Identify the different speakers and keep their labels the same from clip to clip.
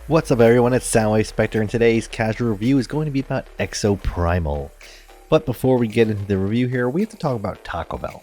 Speaker 1: What's up everyone, it's Soundwave Spectre and today's casual review is going to be about Exoprimal. But before we get into the review here, we have to talk about Taco Bell.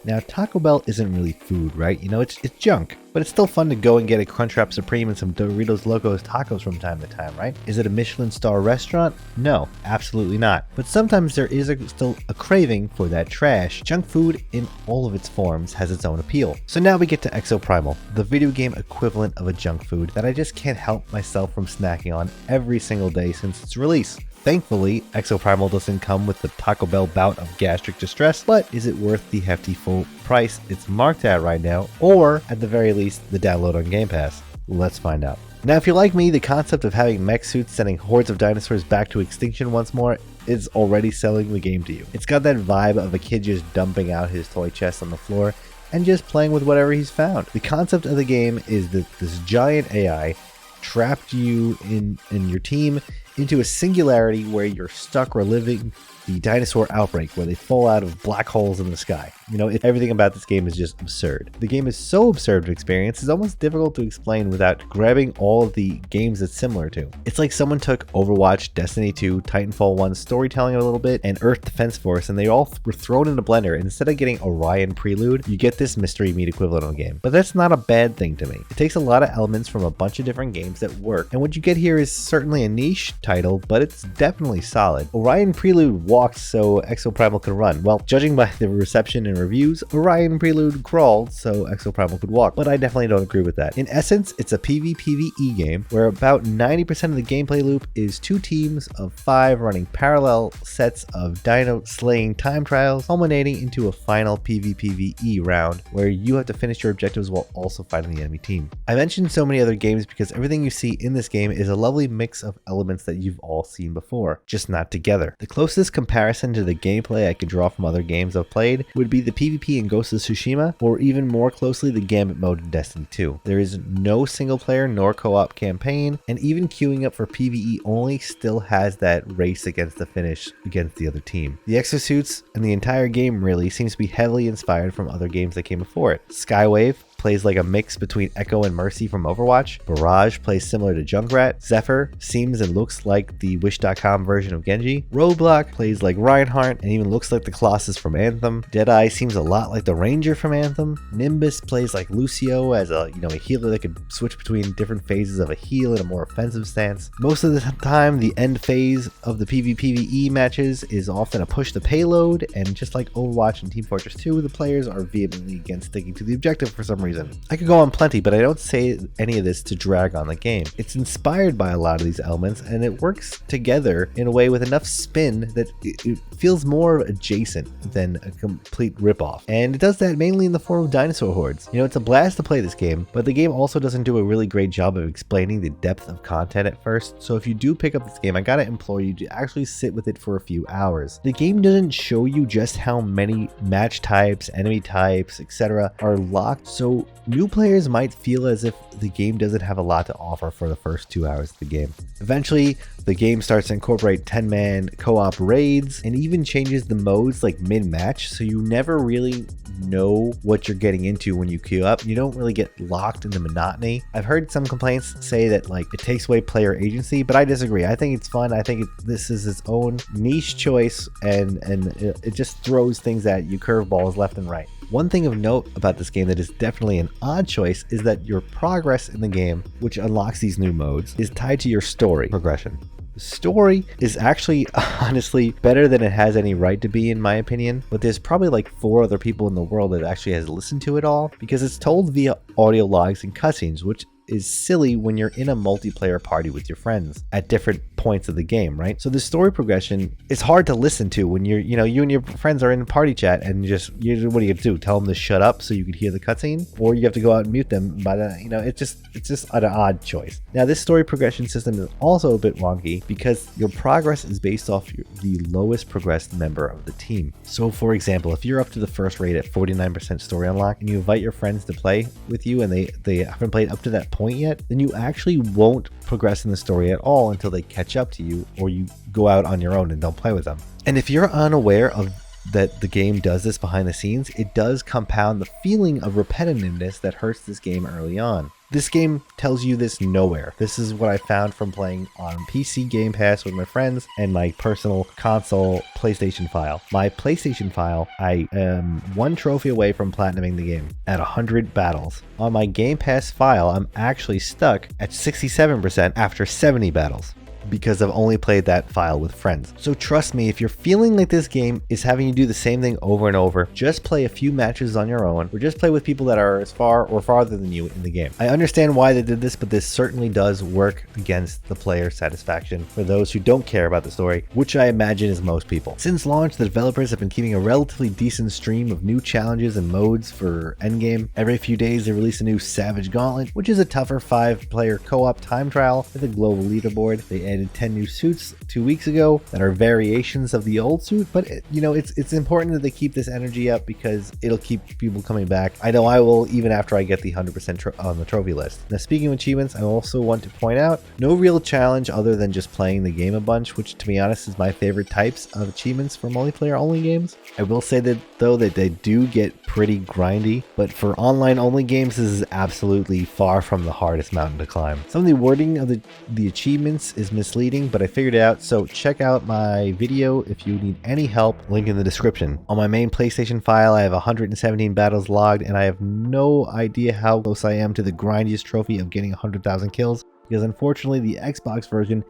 Speaker 1: Now Taco Bell isn't really food, right? You know, it's junk, but it's still fun to go and get a Crunchwrap Supreme and some Doritos Locos tacos from time to time, right? Is it a Michelin star restaurant? No, absolutely not. But sometimes there is still a craving for that trash. Junk food in all of its forms has its own appeal. So now we get to Exoprimal, the video game equivalent of a junk food that I just can't help myself from snacking on every single day since its release. Thankfully, Exoprimal doesn't come with the Taco Bell bout of gastric distress, but is it worth the hefty full price it's marked at right now, or at the very least, the download on Game Pass? Let's find out. Now, if you're like me, the concept of having mech suits sending hordes of dinosaurs back to extinction once more is already selling the game to you. It's got that vibe of a kid just dumping out his toy chest on the floor and just playing with whatever he's found. The concept of the game is that this giant AI trapped you in your team into a singularity where you're stuck reliving the dinosaur outbreak where they fall out of black holes in the sky. You know, everything about this game is just absurd. The game is so absurd to experience, it's almost difficult to explain without grabbing all of the games it's similar to. It's like someone took Overwatch, Destiny 2, Titanfall 1 storytelling a little bit, and Earth Defense Force, and they all were thrown in a blender. Instead of getting Orion Prelude, you get this mystery meat equivalent of a game. But that's not a bad thing to me. It takes a lot of elements from a bunch of different games that work, and what you get here is certainly a niche title, but it's definitely solid. Orion Prelude walked so Exoprimal could run. Well, judging by the reception and reviews, Orion Prelude crawled so Exoprimal could walk, but I definitely don't agree with that. In essence, it's a PvPvE game where about 90% of the gameplay loop is two teams of 5 running parallel sets of dino slaying time trials, culminating into a final PvPvE round where you have to finish your objectives while also fighting the enemy team. I mentioned so many other games because everything you see in this game is a lovely mix of elements that you've all seen before, just not together. The closest comparison to the gameplay I could draw from other games I've played would be the PvP in Ghost of Tsushima, or even more closely the Gambit mode in Destiny 2. There is no single player nor co-op campaign, and even queuing up for PvE only still has that race against the finish against the other team. The exosuits and the entire game really seems to be heavily inspired from other games that came before it. Skywave plays like a mix between Echo and Mercy from Overwatch. Barrage plays similar to Junkrat. Zephyr seems and looks like the Wish.com version of Genji. Roadblock plays like Reinhardt and even looks like the Colossus from Anthem. Deadeye seems a lot like the Ranger from Anthem. Nimbus plays like Lucio as a healer that could switch between different phases of a heal in a more offensive stance. Most of the time, the end phase of the PvPvE matches is often a push the payload, and just like Overwatch and Team Fortress 2, the players are vehemently against sticking to the objective for some reason. I could go on plenty, but I don't say any of this to drag on the game. It's inspired by a lot of these elements, and it works together in a way with enough spin that it feels more adjacent than a complete ripoff. And it does that mainly in the form of dinosaur hordes. You know, it's a blast to play this game, but the game also doesn't do a really great job of explaining the depth of content at first. So if you do pick up this game, I gotta implore you to actually sit with it for a few hours. The game doesn't show you just how many match types, enemy types, etc. are locked, so new players might feel as if the game doesn't have a lot to offer for the first 2 hours of the game. Eventually, the game starts to incorporate 10-man co-op raids and even changes the modes like mid-match, so you never really know what you're getting into when you queue up. You don't really get locked in the monotony. I've heard some complaints say that like it takes away player agency, but I disagree. I think it's fun. I think this is its own niche choice, and it just throws things at you, curveballs left and right. One thing of note about this game that is definitely an odd choice is that your progress in the game, which unlocks these new modes, is tied to your story progression. The story is actually honestly better than it has any right to be, in my opinion, but there's probably like 4 other people in the world that actually has listened to it all, because it's told via audio logs and cutscenes, which is silly when you're in a multiplayer party with your friends at different points of the game, right? So the story progression is hard to listen to when you and your friends are in a party chat and what do you do? Tell them to shut up so you can hear the cutscene, or you have to go out and mute them. But it's just an odd choice. Now, this story progression system is also a bit wonky because your progress is based off the lowest progressed member of the team. So, for example, if you're up to the first raid at 49% story unlock and you invite your friends to play with you and they haven't played up to that point yet, then you actually won't progress in the story at all until they catch up to you, or you go out on your own and don't play with them. And if you're unaware of that the game does this behind the scenes, it does compound the feeling of repetitiveness that hurts this game early on. This game tells you this nowhere. This is what I found from playing on PC Game Pass with my friends and my personal console PlayStation file. My PlayStation file, I am 1 trophy away from platinuming the game at 100 battles. On my Game Pass file, I'm actually stuck at 67% after 70 battles, because I've only played that file with friends. So trust me, if you're feeling like this game is having you do the same thing over and over, just play a few matches on your own, or just play with people that are as far or farther than you in the game. I understand why they did this, but this certainly does work against the player satisfaction for those who don't care about the story, which I imagine is most people. Since launch, the developers have been keeping a relatively decent stream of new challenges and modes for endgame. Every few days they release a new Savage Gauntlet, which is a tougher 5-player co-op time trial with a global leaderboard. They added 10 new suits 2 weeks ago that are variations of the old suit, but it's important that they keep this energy up because it'll keep people coming back. I know I will, even after I get the 100% on the trophy list. Now, speaking of achievements, I also want to point out no real challenge other than just playing the game a bunch, which to be honest is my favorite types of achievements for multiplayer only games. I will say that though that they do get pretty grindy, but for online only games this is absolutely far from the hardest mountain to climb. Some of the wording of the achievements is misleading, but I figured it out, so check out my video if you need any help, link in the description. On my main PlayStation file I have 117 battles logged, and I have no idea how close I am to the grindiest trophy of getting 100,000 kills, because unfortunately the Xbox version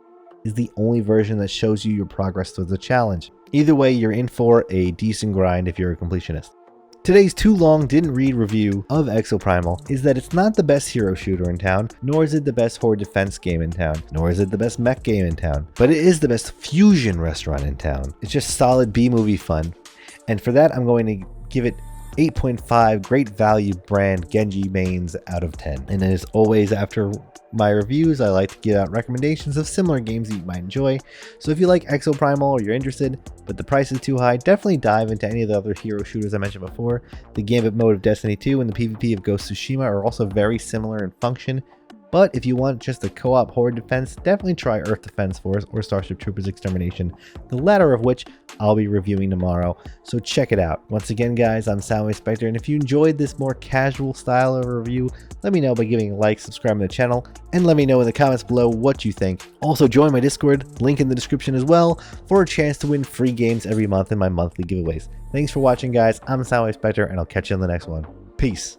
Speaker 1: is the only version that shows you your progress towards the challenge. Either way, you're in for a decent grind if you're a completionist. Today's too long didn't read review of Exoprimal is that it's not the best hero shooter in town, nor is it the best horde defense game in town, nor is it the best mech game in town, but it is the best fusion restaurant in town. It's just solid B-movie fun, and for that I'm going to give it 8.5 great value brand Genji mains out of 10. And as always, after my reviews, I like to give out recommendations of similar games that you might enjoy. So if you like Exoprimal or you're interested, but the price is too high, definitely dive into any of the other hero shooters I mentioned before. The Gambit mode of Destiny 2 and the PvP of Ghost of Tsushima are also very similar in function. But if you want just a co-op horde defense, definitely try Earth Defense Force or Starship Troopers Extermination, the latter of which I'll be reviewing tomorrow, so check it out. Once again guys, I'm Soundwave Spectre, and if you enjoyed this more casual style of review, let me know by giving a like, subscribing to the channel, and let me know in the comments below what you think. Also join my Discord, link in the description as well, for a chance to win free games every month in my monthly giveaways. Thanks for watching guys, I'm Soundwave Spectre, and I'll catch you on the next one. Peace.